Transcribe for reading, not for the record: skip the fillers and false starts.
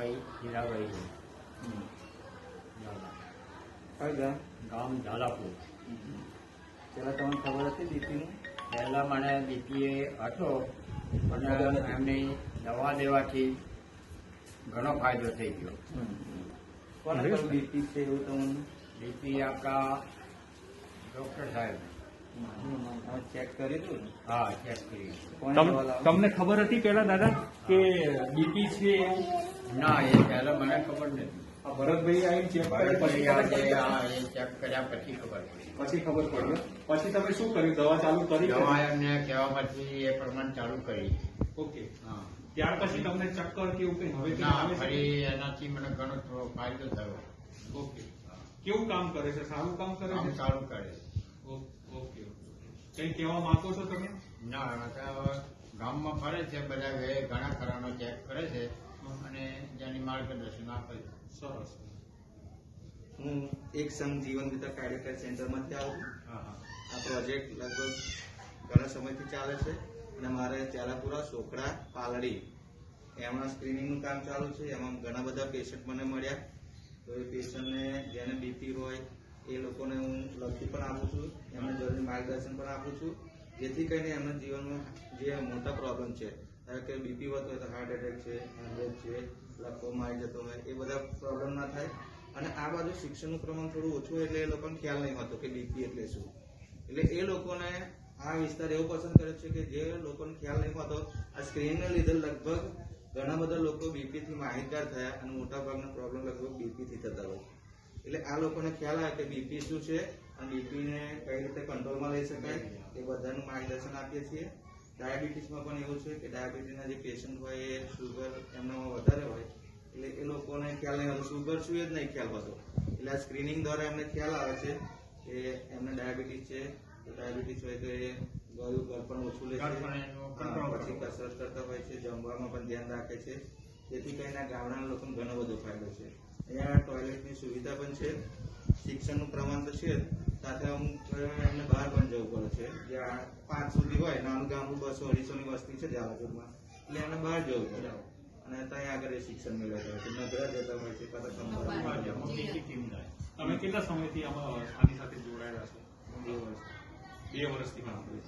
રમેશભાઈ હીરાભાઈ ગામ ઝાલાપુર. પેલા તમને ખબર હતી બીપીનું? પહેલાં મને બીપી હતો અને એમની દવા લેવાથી ઘણો ફાયદો થઈ ગયો. કોને કહ્યું બીપી છે એવું તમને? બીપી આપણા ડૉક્ટર સાહેબ. ચેક કરી દઉં ને? હા, ચેક કરી. તમને ખબર હતી પેલા દાદા કે બીપી છે એવું? ના, એ પહેલાં મને ખબર નથી. આ ભરતભાઈ આવીને ચેક કર્યા પછી એ ચેક કર્યા પછી ખબર પડી. પછી ખબર પડી. પછી તમે શું કર્યું? દવા ચાલુ કરી? દવા એમને કહેવા પછી એ પ્રમાણે ચાલુ કરી. ઓકે. હા. ત્યાર પછી તમને ચક્કર કે એવું કઈ હવે કઈ ના, આવે છે? ફરી એનાથી મને ઘણો થોડો ફાયદો થયો. ઓકે. કેવું કામ કરે છે? સારું કામ કરે કામ છે? સારું કરે. ઓકે. કઈ કહેવા માંગો છો તમે? ના, ગામમાં ફરે છે બધા ઘણા ખરાનો ચેક કરે છે અને જેની માર્ગદર્શન આપે છે. સરસ. હું એક સંઘ જીવન વિતર કાર્યકર સેન્ટરમાંથી આવું છું. હા હા. આ પ્રોજેક્ટ લગભગ ઘણા સમયથી ચાલે છે અને મારે ચાલાપુરા, સોખડા, પાલડી એમાં સ્ક્રીનિંગનું કામ ચાલુ છે. એમાં ઘણા બધા પેશન્ટ મને મળ્યા. તો એ પેશન્ટને જેને બીપી હોય એ લોકોને હું લખી પણ આપું છું, એમને જરૂરી માર્ગદર્શન પણ આપું છું, જેથી કરીને એમના જીવનમાં જે મોટા પ્રોબ્લેમ છે, ધારો કે બીપી વધતો હોય તો હાર્ટ એટેક છે, હેમરેજ છે, લકવામાં આવી જતો હોય, એ બધા પ્રોબ્લેમ ના થાય. અને આ બાજુ શિક્ષણનું પ્રમાણ થોડું ઓછું એટલે એ લોકોને ખ્યાલ નહીં હોતો કે બીપી એટલે શું. એટલે એ લોકોને આ વિસ્તાર એવો પસંદ કરે છે કે જે લોકોને ખ્યાલ નહીં હોતો. આ સ્ક્રીનને લીધે લગભગ ઘણા બધા લોકો બીપીથી માહિતગાર થયા અને મોટાભાગના પ્રોબ્લેમ લગભગ બીપીથી થતા હોય. એટલે આ લોકોને ખ્યાલ આવે કે બીપી શું છે અને બીપીને કઈ રીતે કંટ્રોલમાં લઈ શકાય એ બધાનું માર્ગદર્શન આપીએ છીએ. ડાયાબિટીસમાં પણ એવું છે કે ડાયાબિટીસના જે પેશન્ટ હોય એ શુગર એમનામાં વધારે હોય એટલે એ લોકોને ખ્યાલ નહીં હોતો, શુગર શું એ જ નહીં ખ્યાલ હોતો. એટલે આ સ્ક્રીનિંગ દ્વારા એમને ખ્યાલ આવે છે કે એમને ડાયાબિટીસ છે, તો ડાયાબિટીસ હોય તો એ ગળું ઘર પણ ઓછું લે છે, પછી કસરત કરતા હોય છે, જમવામાં પણ ધ્યાન રાખે છે, જેથી કરીને ગામડાના લોકોને ઘણો બધો ફાયદો છે. અહીંયા ટોયલેટની સુવિધા પણ છે, શિક્ષણનું પ્રમાણ તો છે જ, સાથે અમુક એમને બહાર પણ જવું પડે છે. જ્યાં 5 સુધી હોય, નાનું ગામડું 200-250 ની વસ્તી છે ઝાલાપુરમાં, એટલે એમને બહાર જવું પડે અને ત્યાં આગળ એ શિક્ષણ મેળવતા હોય છે. નગરા જતા હોય છે, તમે કેટલા સમયથી આમાં આની સાથે જોડાયેલા છો? 2 વર્ષથી કામ કર્યું.